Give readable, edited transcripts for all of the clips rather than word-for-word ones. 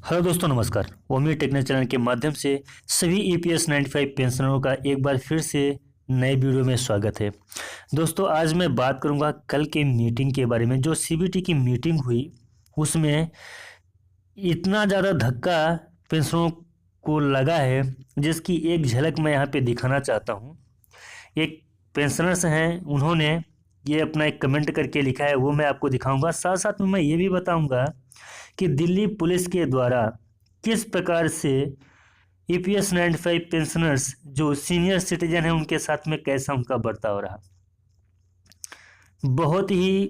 Hello दोस्तों, नमस्कार। ओमी technical channel के माध्यम से सभी ईपीएस 95 पेंशनरों का एक बार फिर से नए वीडियो में स्वागत है। दोस्तों, आज मैं बात करूंगा कल के मीटिंग के बारे में। जो सीबीटी की मीटिंग हुई उसमें इतना ज़्यादा धक्का पेंशनरों को लगा है, जिसकी एक झलक मैं यहाँ पे दिखाना चाहता हूँ। एक पेंशनर्स हैं, उन्होंने ये अपना एक कमेंट करके लिखा है, वो मैं आपको दिखाऊंगा। साथ साथ में मैं ये भी बताऊंगा कि दिल्ली पुलिस के द्वारा किस प्रकार से ईपीएस 95 पेंशनर्स जो सीनियर सिटीजन हैं उनके साथ में कैसा उनका बर्ताव रहा। बहुत ही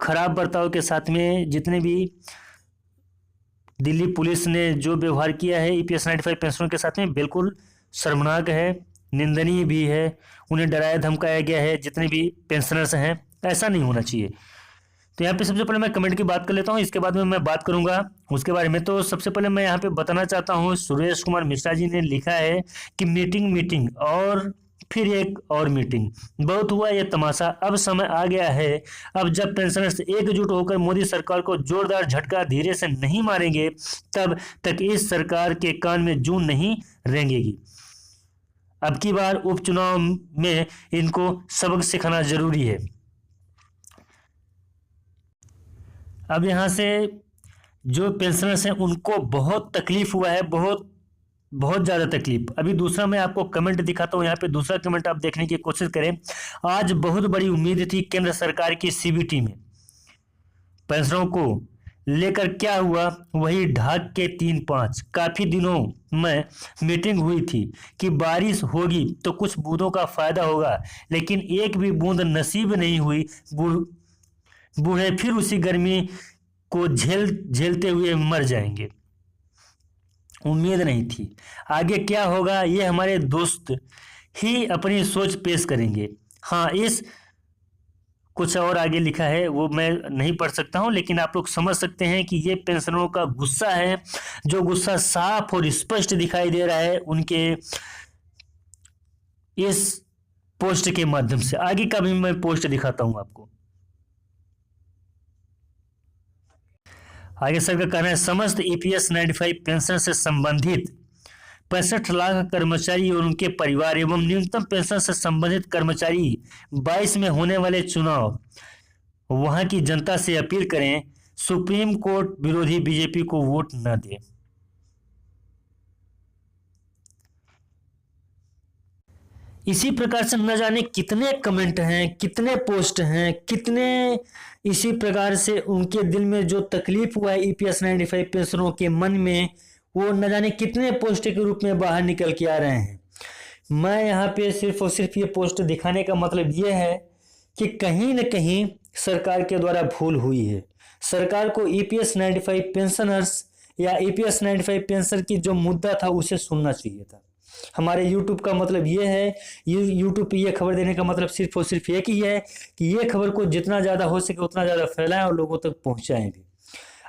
खराब बर्ताव के साथ में जितने भी दिल्ली पुलिस ने जो व्यवहार किया है ईपीएस 95 पेंशनरों के साथ में, बिल्कुल शर्मनाक है, निंदनीय भी है। उन्हें डराया धमकाया गया है। जितने भी पेंशनर्स हैं, ऐसा नहीं होना चाहिए। तो यहाँ पे सबसे पहले मैं कमेंट की बात कर लेता हूँ, इसके बाद में मैं बात करूंगा उसके बारे में। तो सबसे पहले मैं यहाँ पे बताना चाहता हूँ, सुरेश कुमार मिश्रा जी ने लिखा है कि मीटिंग और फिर एक और मीटिंग, बहुत हुआ ये तमाशा, अब समय आ गया है। अब जब पेंशनर्स एकजुट होकर मोदी सरकार को जोरदार झटका धीरे से नहीं मारेंगे, तब तक इस सरकार के कान में जूं नहीं रेंगेगी। अब की बार उपचुनाव में इनको सबक सिखाना जरूरी है। अब यहाँ से जो पेंशनर्स हैं उनको बहुत तकलीफ हुआ है, बहुत बहुत ज़्यादा तकलीफ। अभी दूसरा मैं आपको कमेंट दिखाता हूँ, यहाँ पे दूसरा कमेंट आप देखने की कोशिश करें। आज बहुत बड़ी उम्मीद थी केंद्र सरकार की सीबीटी में, पेंशनरों को लेकर क्या हुआ, वही ढाक के 3-5। काफ़ी दिनों में मीटिंग हुई थी कि बारिश होगी तो कुछ बूंदों का फायदा होगा, लेकिन एक भी बूंद नसीब नहीं हुई। बूढ़े फिर उसी गर्मी को झेलते हुए मर जाएंगे। उम्मीद नहीं थी। आगे क्या होगा ये हमारे दोस्त ही अपनी सोच पेश करेंगे। हाँ, इस कुछ और आगे लिखा है, वो मैं नहीं पढ़ सकता हूं, लेकिन आप लोग समझ सकते हैं कि ये पेंशनरों का गुस्सा है, जो गुस्सा साफ और स्पष्ट दिखाई दे रहा है उनके इस पोस्ट के माध्यम से। आगे का भी मैं पोस्ट दिखाता हूं आपको। आगे सर का कहना है, समस्त ईपीएस 95 पेंशन से संबंधित 65 लाख कर्मचारी और उनके परिवार एवं न्यूनतम पेंशन से संबंधित कर्मचारी 22 में होने वाले चुनाव वहां की जनता से अपील करें, सुप्रीम कोर्ट विरोधी बीजेपी को वोट न दे। इसी प्रकार से न जाने कितने कमेंट हैं, कितने पोस्ट हैं, कितने इसी प्रकार से उनके दिल में जो तकलीफ हुआ है ईपीएस 95 पेंशनरों के मन में, वो न जाने कितने पोस्ट के रूप में बाहर निकल के आ रहे हैं। मैं यहाँ पे सिर्फ और सिर्फ ये पोस्ट दिखाने का मतलब ये है कि कहीं न कहीं सरकार के द्वारा भूल हुई है। सरकार को ईपीएस 95 पेंशनर्स या ईपीएस 95 पेंशन की जो मुद्दा था उसे सुनना चाहिए था। हमारे YouTube का मतलब ये है, YouTube पे ये खबर देने का मतलब सिर्फ और सिर्फ एक ही है कि ये खबर को जितना ज़्यादा हो सके उतना ज़्यादा फैलाएं और लोगों तक पहुँचाएं भी।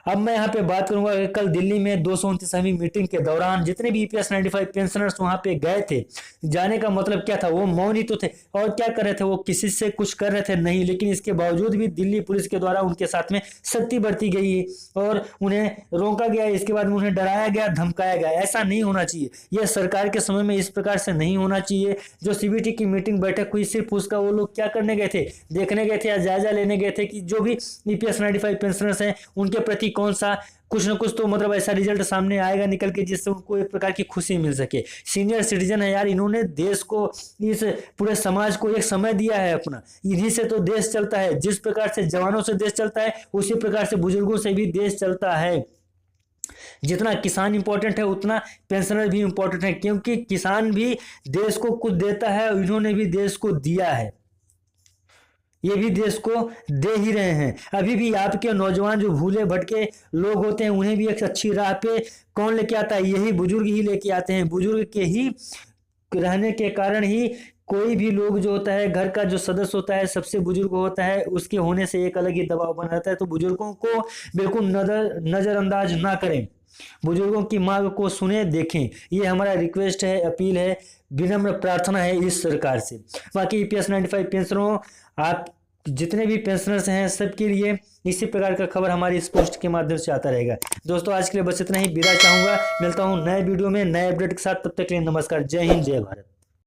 अब मैं यहाँ पे बात करूंगा कि कल दिल्ली में 229वीं मीटिंग के दौरान जितने भी ईपीएस 95 पेंशनर्स वहां पे गए थे, जाने का मतलब क्या था, वो मौन ही तो थे। और क्या कर रहे थे, वो किसी से कुछ कर रहे थे नहीं, लेकिन इसके बावजूद भी दिल्ली पुलिस के द्वारा उनके साथ में सख्ती बरती गई और उन्हें रोका गया। इसके बाद उन्हें डराया गया, धमकाया गया। ऐसा नहीं होना चाहिए। यह सरकार के समय में इस प्रकार से नहीं होना चाहिए। जो सीबीटी की मीटिंग बैठक हुई, सिर्फ उसका वो लोग क्या करने गए थे, देखने गए थे या जायजा लेने गए थे कि जो भी ईपीएस 95 पेंशनर्स हैं उनके प्रति कौन सा कुछ न कुछ तो मतलब ऐसा रिजल्ट सामने आएगा निकल के जिससे उनको एक प्रकार की खुशी मिल सके। सीनियर सिटीजन है यार, इन्होंने देश को, इस पूरे समाज को एक समय दिया है अपना। इन्हीं से तो देश चलता है। जिस प्रकार से जवानों से देश चलता है उसी प्रकार से बुजुर्गों से भी देश चलता है। जितना किसान इंपॉर्टेंट है उतना पेंशनर भी इंपॉर्टेंट है, क्योंकि किसान भी देश को कुछ देता है और इन्होंने भी देश को दिया है, ये भी देश को दे ही रहे हैं। अभी भी आपके नौजवान जो भूले भटके लोग होते हैं उन्हें भी एक अच्छी राह पे कौन लेके आता है, यही बुजुर्ग ही लेके आते हैं। बुजुर्ग के ही रहने के कारण ही कोई भी लोग जो होता है, घर का जो सदस्य होता है सबसे बुजुर्ग होता है, उसके होने से एक अलग ही दबाव बना रहता है। तो बुजुर्गों को बिल्कुल नजरअंदाज ना करें, बुजुर्गों की मांग को सुने, देखें। ये हमारा रिक्वेस्ट है, अपील है, विनम्र प्रार्थना है इस सरकार से। बाकी ईपीएस 95 पेंशनरों, आप जितने भी पेंशनर्स हैं सबके लिए इसी प्रकार का खबर हमारी इस पोस्ट के माध्यम से आता रहेगा। दोस्तों आज के लिए बस इतना ही, विदा चाहूँगा। मिलता हूँ नए वीडियो में नए अपडेट के साथ, तब तक के लिए नमस्कार। जय हिंद, जय भारत।